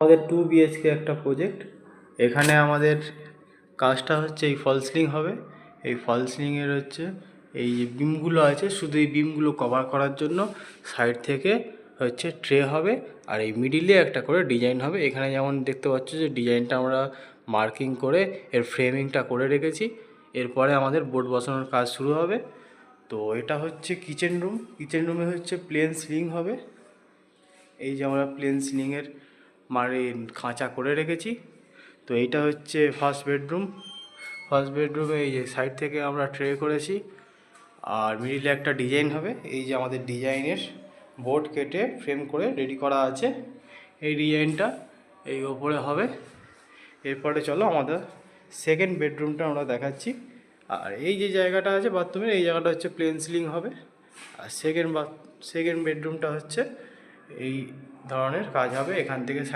আমাদের 2 BHK একটা project. এখানে আমাদের কাজটা হচ্ছে এই ফল সিলিং হবে। এই ফল সিলিংয়ের হচ্ছে এই যে বিমগুলো আছে, শুধু এই বিমগুলো কভার করার জন্য সাইড থেকে হচ্ছে ট্রে হবে, আর এই মিডিলে একটা করে ডিজাইন হবে। এখানে যেমন দেখতে পাচ্ছ যে ডিজাইনটা আমরা মার্কিং করে এর ফ্রেমিংটা করে রেখেছি। এরপরে আমাদের বোর্ড বসানোর কাজ শুরু হবে। তো এটা হচ্ছে কিচেন রুম। কিচেন রুমে হচ্ছে প্লেন সিলিং হবে। এই যে আমরা প্লেন সিলিংয়ের খাঁচা করে রেখেছি। তো এইটা হচ্ছে ফার্স্ট বেডরুম। ফার্স্ট বেডরুমে এই যে সাইড থেকে আমরা ট্রে করেছি, আর মিডিলে একটা ডিজাইন হবে। এই যে আমাদের ডিজাইনের বোর্ড কেটে ফ্রেম করে রেডি করা আছে, এই ডিজাইনটা এই ওপরে হবে। এরপরে চলো আমাদের সেকেন্ড বেডরুমটা আমরা দেখাচ্ছি। আর এই যে জায়গাটা আছে বাথরুমের, এই জায়গাটা হচ্ছে প্লেন সিলিং হবে। আর সেকেন্ড বেডরুমটা হচ্ছে এই ধরনের কাজ হবে। এখান থেকে